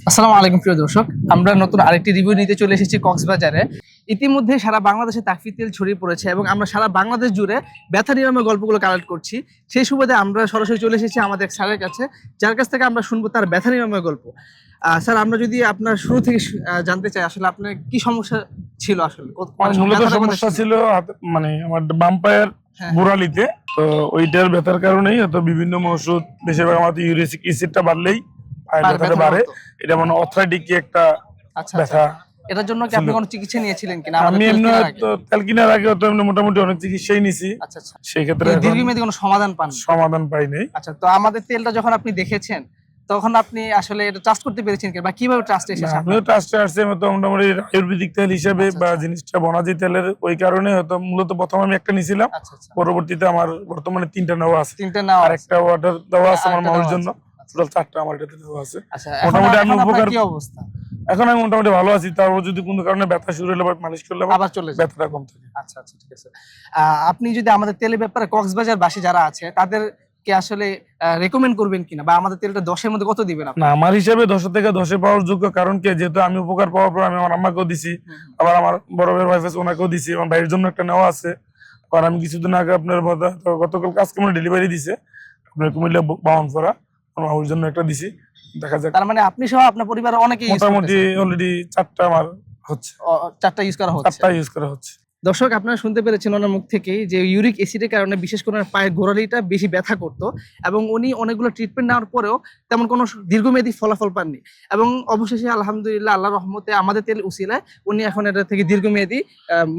আসসালামু আলাইকুম প্রিয় দর্শক, আমরা নতুন আরেকটি রিভিউ নিতে চলে এসেছি কক্সবাজারে। ইতিমধ্যে সারা বাংলাদেশে তাকফি তেল ছড়িয়ে পড়েছে এবং আমরা সারা বাংলাদেশ জুড়ে ব্যথা নিরাময় গল্পগুলো কালেক্ট করছি। সেই সুবাদে আমরা সরাসরি চলে এসেছি আমাদের এক স্যারের কাছে, যার কাছ থেকে আমরা শুনবো তার ব্যথা নিরাময় গল্প। স্যার, আমরা যদি আপনার শুরু থেকে জানতে চাই, আসলে আপনার কি সমস্যা ছিল? আসলে মূলত সমস্যা ছিল মানে আমার বাম পায়ের গোড়ালিতে। তো ওইটার ব্যথার কারণেই হয়তো বিভিন্ন ওষুধ, বেশিরভাগ আমাদের ইউরিক অ্যাসিডটা বাড়লেই পায়ের ব্যথাটা বাড়ে। এটা মানে অর্থ্রাইটিক একটা ব্যথা। এটার জন্য কি আপনি কোনো চিকিৎসা নিয়েছিলেন কিনা? আমি এমনি তেল কেনার আগে তো এমনি মোটামুটি অনেক চিকিৎসাই নিয়েছি। আচ্ছা আচ্ছা। সেই ক্ষেত্রে দীর্ঘমেয়াদী কোনো সমাধান পাই নাই। আচ্ছা, তো আমাদের তেলটা যখন আপনি দেখেছেন তখন আপনি আসলে এটা ট্রাস্ট করতে পেরেছেন কি, বা কিভাবে ট্রাস্টে এসেছেন? আমিও ট্রাস্টে আসছি মোটামুটি আয়ুর্বেদিক তেল হিসেবে বা জিনিসটা বনাজি তেলের, ওই কারণে হয়তো মূলত প্রথম আমি একটা নিয়েছিলাম। পরবর্তীতে আমার বর্তমানে 3টা নেওয়া আছে। আর একটা অর্ডার দেওয়া আছে আমার মায়ের জন্য। টোটাল 4টা আমার এটাতে দেওয়া আছে। মোটামুটি আমি উপকার, কি অবস্থা? এখন আমি মোটামুটি ভালো আছি। তারপর যদি কোনো কারণে ব্যথা শুরু হলে মালিশ করলে আবার চলে যায়, ব্যথাটা কম থাকে। আচ্ছা আচ্ছা, ঠিক আছে। আপনি যদি আমাদের তেলের ব্যাপারে কক্সবাজার বাসী যারা আছে তাদের কে আসলে রেকমেন্ড করবেন কিনা, বা আমাদের তেলটা 10 এর মধ্যে কত দিবেন আপনি? না, আমার হিসেবে 10 থেকে 10 পাওয়ার যোগ্য। কারণ কি, যেহেতু আমি উপকার পাওয়ার পর আমি আমার আম্মাকেও দিছি, আবার আমার বড় ভাইয়ের ওয়াইফ আছে ওনাকেও দিছি, আমার ভাইয়ের জন্য একটা নেওয়া আছে। আর আমি কিছুদিন আগে আপনার গতকাল কাজকে ডেলিভারি দিছে আপনার কুমিল্লা বাউনপাড়া, আমার ওর জন্য একটা দিছি। দেখা যাক। তার মানে আপনি সহ আপনার পরিবারের অনেকেই মোটামুটি অলরেডি 4টা আমার হচ্ছে। 4টা ইউজ করা হচ্ছে। 4টা ইউজ করা হচ্ছে। দর্শক, আপনারা শুনতে পেরেছেন ওনার মুখ থেকেই যে ইউরিক অ্যাসিডের কারণে বিশেষ করে পায়ের গোড়ালিটা বেশি ব্যথা করতো, এবং উনি অনেকগুলো ট্রিটমেন্ট নেওয়ার পরেও তেমন কোনো দীর্ঘমেয়াদী ফলাফল পাননি। এবং অবশেষে আলহামদুলিল্লাহ, আল্লাহর রহমতে আমাদের তেল উসিলায় উনি এখন এটা থেকে দীর্ঘমেয়াদী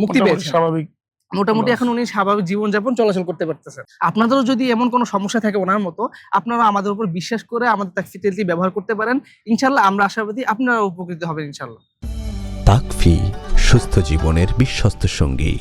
মুক্তি পেয়েছেন। স্বাভাবিক মোটামুটি এখন উনি স্বাভাবিক জীবনযাপন চলাচল করতে পারতেছেন। আপনাদেরও যদি এমন কোনো সমস্যা থাকে ওনার মতো, আপনারা আমাদের উপর বিশ্বাস করে আমাদের তাকফি তেলটি ব্যবহার করতে পারেন। ইনশাল্লাহ আমরা আশাবাদী আপনারা উপকৃত হবেন ইনশাল্লাহ। তাকফি, সুস্থ জীবনের বিশ্বস্ত সঙ্গী।